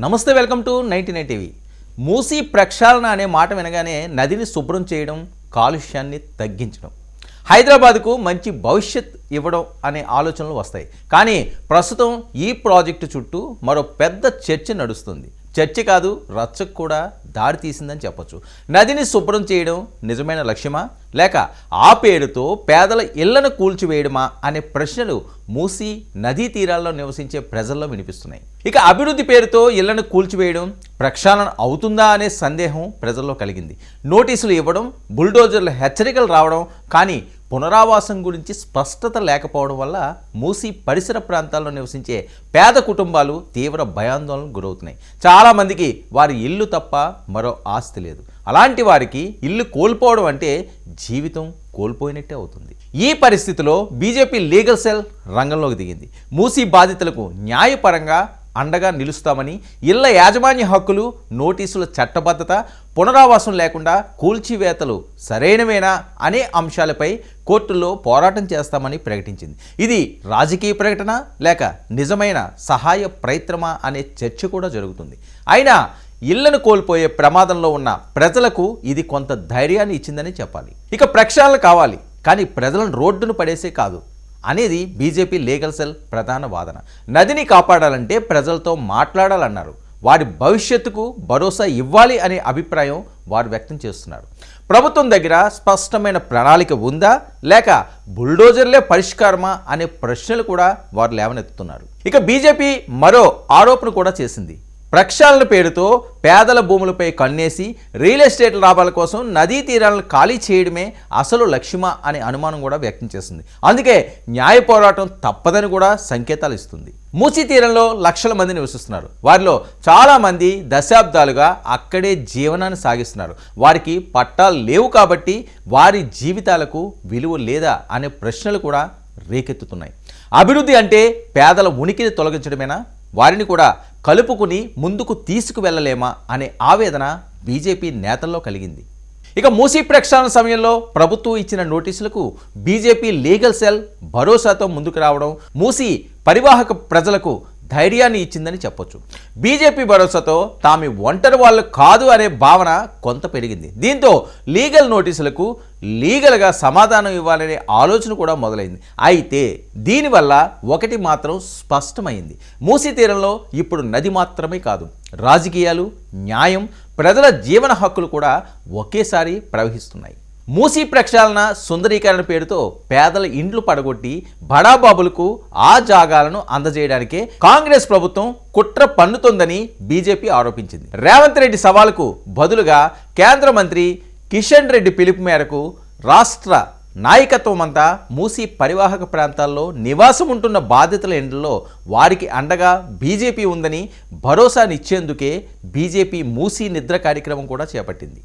నమస్తే, welcome to 99 TV. Musi ప్రక్షాళన అనే మాట వినగానే నదిని శుభ్రం చేయడం, కాలుష్యాన్ని తగ్గించడం, హైదరాబాద్కు మంచి భవిష్యత్ ఇవ్వడం అనే ఆలోచనలు వస్తాయి. కానీ ప్రస్తుతం ఈ ప్రాజెక్టు చుట్టూ మరో పెద్ద చర్చ నడుస్తుంది. చర్చ కాదు, రచ్చకు కూడా దారి తీసిందని చెప్పొచ్చు. నదిని శుభ్రం చేయడం నిజమైన లక్ష్యమా, లేక ఆ పేరుతో పేదల ఇళ్లను కూల్చివేయడమా అనే ప్రశ్నలు మూసీ నదీ తీరాల్లో నివసించే ప్రజల్లో వినిపిస్తున్నాయి. ఇక అభివృద్ధి పేరుతో ఇళ్లను కూల్చివేయడం ప్రక్షాళన అవుతుందా అనే సందేహం ప్రజల్లో కలిగింది. నోటీసులు ఇవ్వడం, బుల్డోజర్ల హెచ్చరికలు రావడం, కానీ పునరావాసం గురించి స్పష్టత లేకపోవడం వల్ల మూసీ పరిసర ప్రాంతాల్లో నివసించే పేద కుటుంబాలు తీవ్ర భయాందోళనకు గురవుతున్నాయి. చాలామందికి వారి ఇల్లు తప్ప మరో ఆస్తి లేదు. అలాంటి వారికి ఇల్లు కోల్పోవడం అంటే జీవితం కోల్పోయినట్టే అవుతుంది. ఈ పరిస్థితిలో బీజేపీ లీగల్ సెల్ రంగంలోకి దిగింది. మూసీ బాధితులకు న్యాయపరంగా అండగా నిలుస్తామని, ఇళ్ల యాజమాన్య హక్కులు, నోటీసుల చట్టబద్ధత, పునరావాసం లేకుండా కూల్చివేతలు సరైనవేనా అనే అంశాలపై కోర్టుల్లో పోరాటం చేస్తామని ప్రకటించింది. ఇది రాజకీయ ప్రకటన లేక నిజమైన సహాయ ప్రయత్నమా అనే చర్చ కూడా జరుగుతుంది. అయినా ఇళ్లను కోల్పోయే ప్రమాదంలో ఉన్న ప్రజలకు ఇది కొంత ధైర్యాన్ని ఇచ్చిందని చెప్పాలి. ఇక ప్రక్షాళన కావాలి, కానీ ప్రజలను రోడ్డును పడేసే కాదు అనేది బీజేపీ లీగల్ సెల్ ప్రధాన వాదన. నదిని కాపాడాలంటే ప్రజలతో మాట్లాడాలన్నారు. వారి భవిష్యత్తుకు భరోసా ఇవ్వాలి అనే అభిప్రాయం వారు వ్యక్తం చేస్తున్నారు. ప్రభుత్వం దగ్గర స్పష్టమైన ప్రణాళిక ఉందా, లేక బుల్డోజర్లే పరిష్కారమా అనే ప్రశ్నలు కూడా వారు లేవనెత్తుతున్నారు. ఇక బీజేపీ మరో ఆరోపణ కూడా చేసింది. ప్రక్షాళన పేరుతో పేదల భూములపై కన్నేసి రియల్ ఎస్టేట్ లాభాల కోసం నదీ తీరాలను ఖాళీ చేయడమే అసలు లక్ష్యమా అనే అనుమానం కూడా వ్యక్తం చేస్తుంది. అందుకే న్యాయ పోరాటం తప్పదని కూడా సంకేతాలు ఇస్తుంది. మూసీ తీరంలో లక్షల మంది నివసిస్తున్నారు. వారిలో చాలామంది దశాబ్దాలుగా అక్కడే జీవనాన్ని సాగిస్తున్నారు. వారికి పట్టాలు లేవు కాబట్టి వారి జీవితాలకు విలువ లేదా అనే ప్రశ్నలు కూడా రేకెత్తుతున్నాయి. అభివృద్ధి అంటే పేదల ఉనికిని తొలగించడమేనా, వారిని కూడా కలుపుకుని ముందుకు తీసుకువెళ్ళలేమా అనే ఆవేదన బీజేపీ నేతల్లో కలిగింది. ఇక మూసీ ప్రక్షాళన సమయంలో ప్రభుత్వం ఇచ్చిన నోటీసులకు బీజేపీ లీగల్ సెల్ భరోసాతో ముందుకు రావడం మూసీ పరివాహక ప్రజలకు ధైర్యాన్ని ఇచ్చిందని చెప్పొచ్చు. బీజేపీ భరోసాతో తాము ఒంటరి వాళ్ళు కాదు అనే భావన కొంత పెరిగింది. దీంతో లీగల్ నోటీసులకు లీగల్గా సమాధానం ఇవ్వాలనే ఆలోచన కూడా మొదలైంది. అయితే దీనివల్ల ఒకటి మాత్రం స్పష్టమైంది. మూసీ తీరంలో ఇప్పుడు నది మాత్రమే కాదు, రాజకీయాలు, న్యాయం, ప్రజల జీవన హక్కులు కూడా ఒకేసారి ప్రవహిస్తున్నాయి. మూసీ ప్రక్షాళన సుందరీకరణ పేరుతో పేదల ఇండ్లు పడగొట్టి బడాబాబులకు ఆ జాగాలను అందజేయడానికే కాంగ్రెస్ ప్రభుత్వం కుట్ర పన్నుతోందని బీజేపీ ఆరోపించింది. రేవంత్ రెడ్డి సవాలుకు బదులుగా కేంద్ర మంత్రి కిషన్ రెడ్డి పిలుపు మేరకు రాష్ట్ర నాయకత్వమంతా మూసీ పరివాహక ప్రాంతాల్లో నివాసం ఉంటున్న బాధితుల ఇండ్లలో వారికి అండగా బీజేపీ ఉందని భరోసానిచ్చేందుకే బీజేపీ మూసీ నిద్ర కార్యక్రమం కూడా చేపట్టింది.